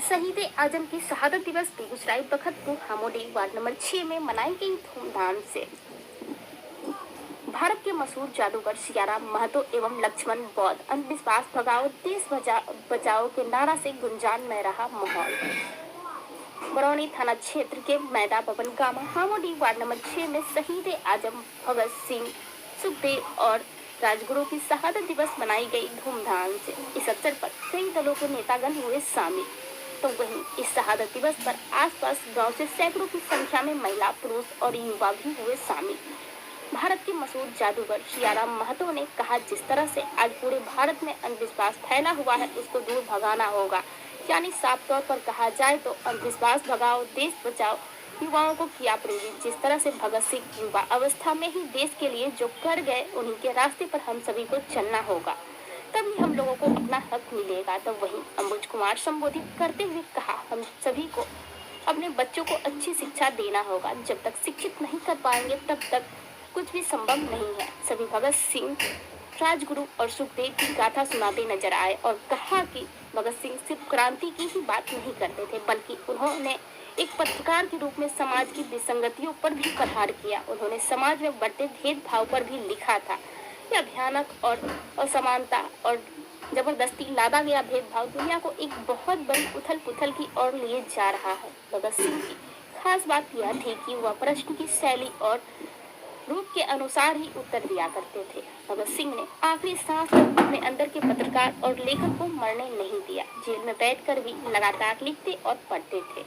शहीद आजम की शहादत दिवस बेगूसराय बखतपुर हामोडी वार्ड नंबर 6 में मनाई गई धूमधाम से। भारत के मशहूर जादूगर सियाराम महतो एवं लक्ष्मण बौद्ध अंधविश्वास भगाओ देश बचाओ के नारा से गुंजान में रहा माहौल। बरौनी थाना क्षेत्र के मैदा भवन गामा हामोडी वार्ड नंबर 6 में शहीद आजम भगत सिंह, सुखदेव और राजगुरु की शहादत दिवस मनाई गई धूमधाम से। इस अवसर पर कई दलों के नेतागण हुए शामिल। तो वहीं इस शहादत दिवस पर आसपास गांव से सैकड़ों की संख्या में महिला, पुरुष और युवा भी हुए शामिल। भारत के मशहूर जादूगर सियाराम महतो ने कहा, जिस तरह से आज पूरे भारत में अंधविश्वास फैला हुआ है उसको दूर भगाना होगा। यानी साफ तौर पर कहा जाए तो अंधविश्वास भगाओ देश बचाओ। युवाओं को किया प्रेरित। जिस तरह से भगत सिंह युवा अवस्था में ही देश के लिए जो कर गए, उन्हीं के रास्ते पर हम सभी को चलना होगा, तभी हम लोगों को अपना हक मिलेगा। तो वहीं अंबुज कुमार संबोधित करते हुए कहा, हम सभी को अपने बच्चों को अच्छी शिक्षा देना होगा। जब तक शिक्षित नहीं कर पाएंगे तब तक कुछ भी संभव नहीं है। सभी भगत सिंह, राजगुरु और सुखदेव की गाथा सुनाते नजर आए और कहा कि भगत सिंह सिर्फ क्रांति की ही बात नहीं करते थे, बल्कि उन्होंने एक पत्रकार के रूप में समाज की विसंगतियों पर भी प्रहार किया। उन्होंने समाज में बढ़ते भेदभाव पर भी लिखा था। यह भयानक और असमानता और जबरदस्ती लादा गया भेदभाव दुनिया को एक बहुत बड़ी उथल पुथल की ओर लिए जा रहा है। भगत सिंह की खास बात यह थी कि वह प्रश्न की शैली और रूप के अनुसार ही उत्तर दिया करते थे। भगत सिंह ने आखिरी सांस तक अपने अंदर के पत्रकार और लेखक को मरने नहीं दिया। जेल में बैठकर भी लगातार लिखते और पढ़ते थे।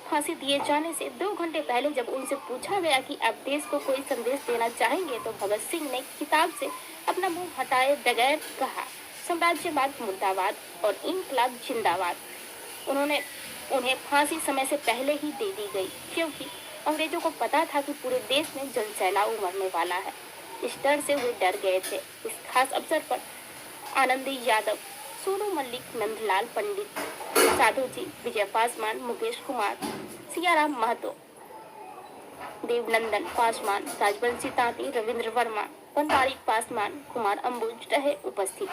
फांसी दिए जाने से 2 घंटे पहले जब उनसे पूछा गया कि आप देश को कोई संदेश देना चाहेंगे, तो भगत सिंह ने किताब से अपना मुंह हटाए बगैर कहा, साम्राज्यवाद मुर्दाबाद और इनकलाब जिंदाबाद। उन्हें फांसी समय से पहले ही दे दी गई, क्योंकि अंग्रेजों को पता था कि पूरे देश में जन सैलाब उमड़ने वाला है। इस डर से वे डर गए थे। इस खास अवसर पर आनंदी यादव, सोनू मल्लिक, नंदलाल पंडित, साधु जी, विजय पासवान, मुकेश कुमार, सियाराम महतो, देवनंदन पासवान, राजवंशी तांती, रविंद्र वर्मा, बनवारी पासवान, कुमार अंबुज रहे उपस्थित।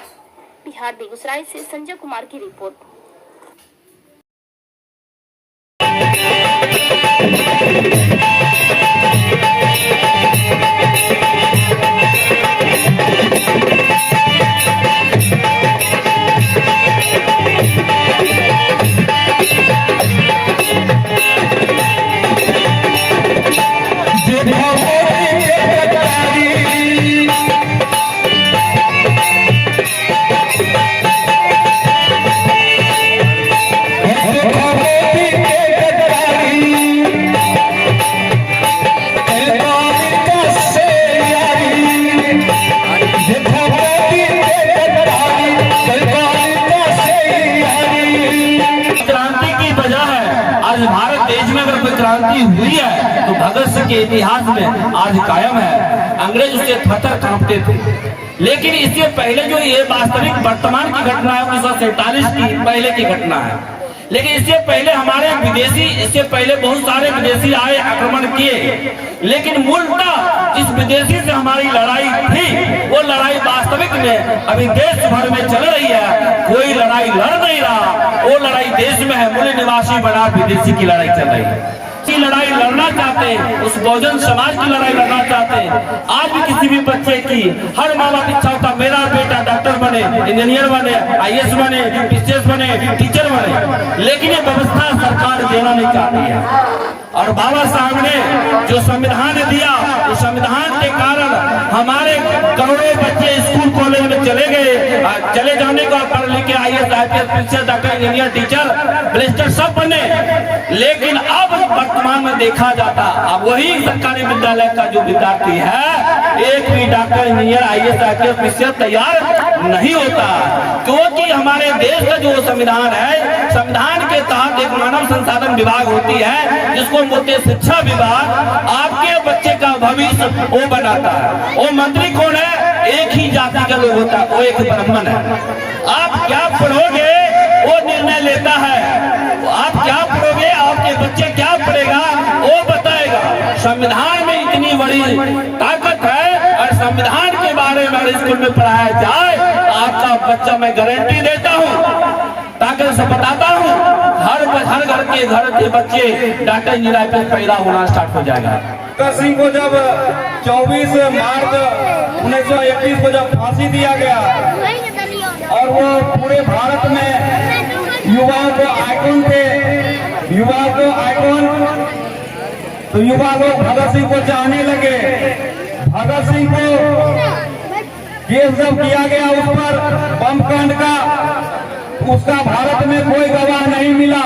बिहार बेगूसराय से संजय कुमार की रिपोर्ट। क्रांति हुई है तो भगत सिंह के इतिहास में आज कायम है। अंग्रेज उससे थर-थर कांपते थे, लेकिन इससे पहले जो ये वास्तविक वर्तमान की घटना है 1947 की पहले की घटना है। लेकिन इससे पहले हमारे विदेशी, इससे पहले बहुत सारे विदेशी आए, आक्रमण किए, लेकिन मूलतः जिस विदेशी से हमारी लड़ाई थी वो लड़ाई वास्तविक में अभी देश भर में चल रही है। कोई लड़ाई लड़ नहीं रहा, वो लड़ाई देश में है। मूल निवासी बना विदेशी की लड़ाई चल रही है। की लड़ाई लड़ना चाहते हैं, उस बहुजन समाज की लड़ाई लड़ना चाहते हैं। आज भी किसी भी बच्चे की, हर माँ बाप इच्छा होता मेरा बेटा डॉक्टर बने, इंजीनियर बने, IAS बने, PCS बने, टीचर बने, लेकिन ये व्यवस्था सरकार देना नहीं चाहती है। और बाबा साहब ने जो संविधान दिया, उस संविधान के कारण हमारे करोड़ों बच्चे स्कूल कॉलेज में चले गए। चले जाने का पढ़ लिख के IAS, IPS, PCS, doctor, engineer, teacher, minister सब बने। लेकिन अब वर्तमान में देखा जाता, अब वही सरकारी विद्यालय का जो विद्यार्थी है, एक भी doctor, engineer, IAS, IPS, PCS तैयार नहीं होता। क्योंकि हमारे देश का जो संविधान है, संविधान के तहत एक मानव संसाधन विभाग होती है, जिसको बोलते शिक्षा विभाग। आपके बच्चे का भविष्य वो बनाता है। वो मंत्री कौन है? एक ही जाति का लोग होता है, वो एक ब्राह्मण है। आप क्या पढ़ोगे वो निर्णय लेता है। आप क्या पढ़ोगे, आपके बच्चे क्या पढ़ेगा वो बताएगा। संविधान में इतनी बड़ी ताकत है, और संविधान के बारे में स्कूल में पढ़ाया जाए तो आपका बच्चा, मैं गारंटी देता हूँ, ताकत से बताता हूँ, हर के घर के बच्चे डॉक्टर इंजीनियर पे पैदा होना स्टार्ट हो जाएगा। भगत सिंह को जब 24 मार्च 1931 को जब फांसी दिया गया और वो पूरे भारत में युवाओं को आइकॉन थे, युवाओं को आइकॉन, तो युवा लोग भगत सिंह को चाहने लगे। भगत सिंह को केस जब किया गया उस पर बम कांड का, उसका भारत में कोई गवाह नहीं मिला।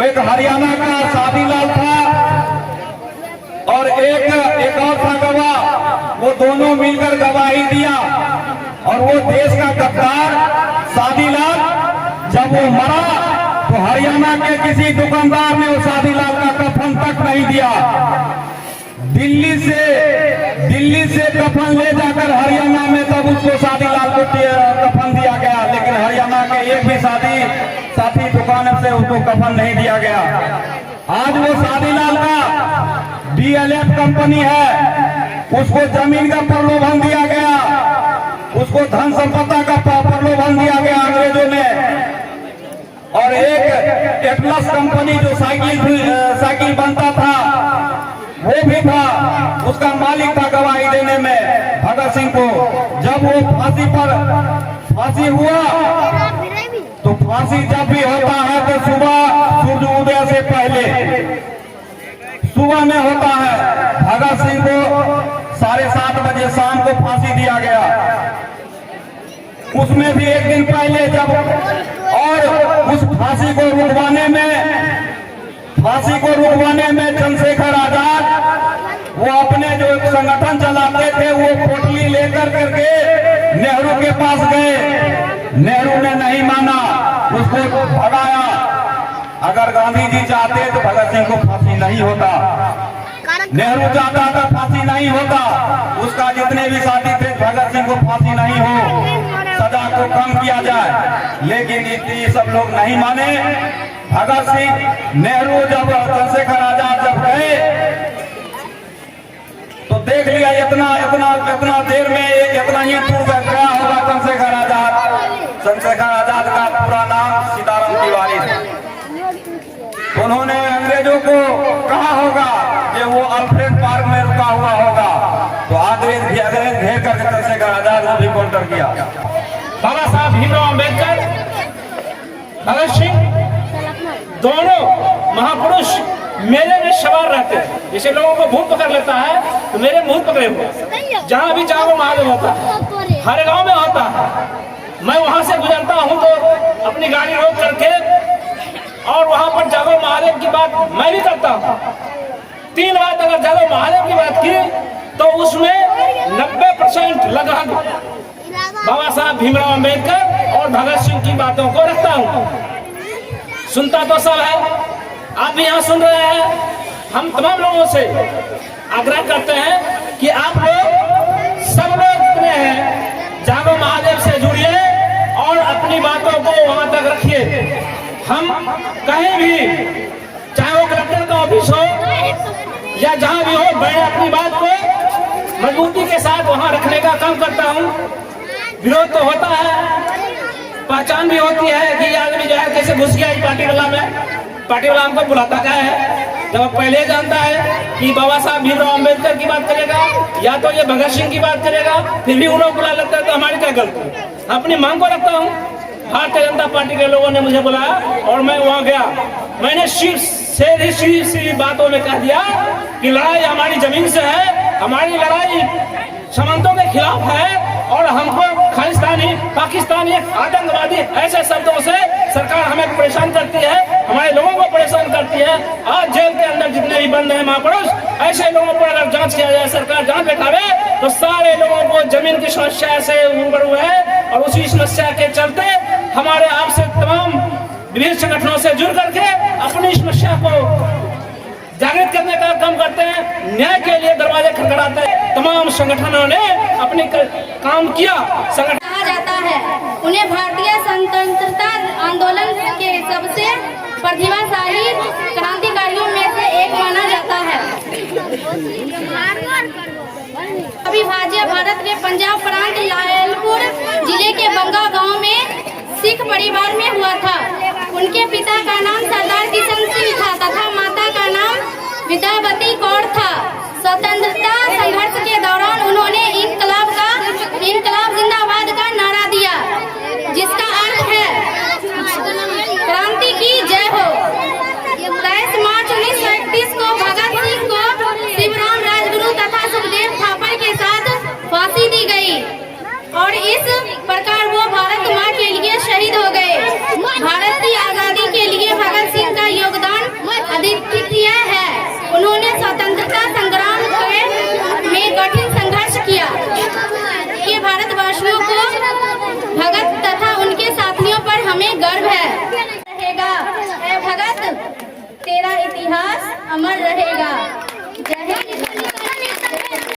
एक हरियाणा का शादीलाल था और एक और था गवाह, वो दोनों मिलकर गवाही दिया और वो देश का गद्दार शादीलाल जब वो मरा तो हरियाणा के किसी दुकानदार ने उस शादीलाल का कफन तक नहीं दिया। दिल्ली से कफन ले जाकर हरियाणा में तब उसको शादीलाल को कफन दिया गया, लेकिन हरियाणा के एक भी साथी दुकान से उसको कफन नहीं दिया गया। आज वो शादीलाल का DLF कंपनी है, उसको जमीन का प्रलोभन दिया गया, उसको धन संपदा का प्रलोभन दिया गया अंग्रेजों ने। और एक एटलस कंपनी जो साइकिल बनता था वो भी था, उसका मालिक था गवाही देने में भगत सिंह को। जब वो फांसी हुआ तो फांसी जब भी होता है तो सुबह सूर्य उदय से पहले सुबह में होता है। भगत सिंह को 7:30 बजे शाम को फांसी दिया गया। उसमें भी एक दिन पहले जब, और उस फांसी को रुकवाने में चंद्रशेखर आजाद वो अपने जो संगठन चलाते थे वो पोटली लेकर करके नेहरू के पास गए। नेहरू ने नहीं माना, उसको भगाया। अगर गांधी जी चाहते तो भगत सिंह को फांसी नहीं होता, नेहरू चाहता था फांसी नहीं होता, उसका जितने भी साथी थे भगत सिंह को फांसी नहीं हो, सजा को कम किया जाए, लेकिन ये सब लोग नहीं माने। भगत सिंह, नेहरू जब चंद्रशेखर आजाद जब गए तो देख लिया इतना देर में इतना ही टूट गया होगा चंद्रशेखर आजाद का पूरा नाम सीताराम तिवारी था। उन्होंने अंग्रेजों को कहा होगा कि वो अल्फ्रेड पार्क में रुका हुआ होगा, तो अंग्रेज घेर कर चंद्रशेखर आजाद को भी काउंटर किया। बाबा साहब भीमराव अम्बेडकर, भगत सिंह दोनों महापुरुष मेले में सवार रहते हैं। जैसे लोगों को भूत पकड़ लेता है तो मेरे भूत पकड़े हुए, जहाँ भी जाओ महादेव होता है, हर गांव में होता है। मैं वहां से गुजरता हूं तो अपनी गाड़ी रोक करके और वहां पर जागो महादेव की बात मैं भी करता हूं। 3 बात अगर जागो महादेव की बात की तो उसमें 90% लगभग बाबा साहब भीमराव अम्बेडकर और भगत सिंह की बातों को रखता हूं। सुनता तो सब है, आप भी यहाँ सुन रहे हैं। हम तमाम लोगों से आग्रह करते हैं कि आप लोग सब लोग जितने हैं जागो महादेव से जुड़िए और अपनी बातों को वहां तक रखिए। हम कहीं भी, चाहे वो कलेक्टर का ऑफिस हो या जहां भी हो, मैं अपनी बात को मजबूती के साथ वहां रखने का काम करता हूं। विरोध तो होता है, पहचान भी होती है कि आदमी जो है कैसे घुस गया पार्टी वाला में, पार्टी वाला हमको बुलाता क्या है। जब पहले जानता है कि बाबा साहब भीमराव अम्बेडकर की बात करेगा या तो ये भगत सिंह की बात करेगा, फिर भी उन्होंने बुला लगता है तो हमारी क्या गलती। अपनी मांग को रखता हूँ। भारतीय जनता पार्टी के लोगों ने मुझे बुलाया और मैं वहाँ गया। मैंने सीधी बातों में कह दिया कि लड़ाई हमारी जमीन से है, हमारी लड़ाई सामंतों के खिलाफ है और हमको खालिस्तानी, पाकिस्तानी, आतंकवादी ऐसे शब्दों से सरकार हमें परेशान करती है, हमारे लोगों को परेशान करती है। आज जेल के अंदर जितने भी बंद हैं महापुरुष, ऐसे लोगों पर अगर जांच किया जाए, सरकार जांच बैठावे तो सारे लोगों को जमीन की समस्या से रूबरू है। और उसी समस्या के चलते हमारे आपसे तमाम विभिन्न संगठनों से जुड़ करके अपनी समस्या को जागृत करने का काम करते हैं, न्याय के लिए दरवाजे खटखटाते हैं। तमाम संगठनों ने अपने काम किया। कहा जाता है उन्हें भारतीय स्वतंत्रता आंदोलन के सबसे प्रतिभाशाली क्रांतिकारियों में से एक माना जाता है। अविभाज्य भारत के पंजाब प्रांत लायलपुर जिले के बंगा गांव में सिख परिवार में हुआ था। उनके पिता का नाम सरदार किशन प्रकार वो भारत माँ के लिए शहीद हो गए। भारत की आजादी के लिए भगत सिंह का योगदान अद्वितीय है। उन्होंने स्वतंत्रता संग्राम में कठिन संघर्ष किया। ये भारतवासियों को भगत तथा उनके साथियों पर हमें गर्व है। रहेगा भगत, तेरा इतिहास अमर रहेगा।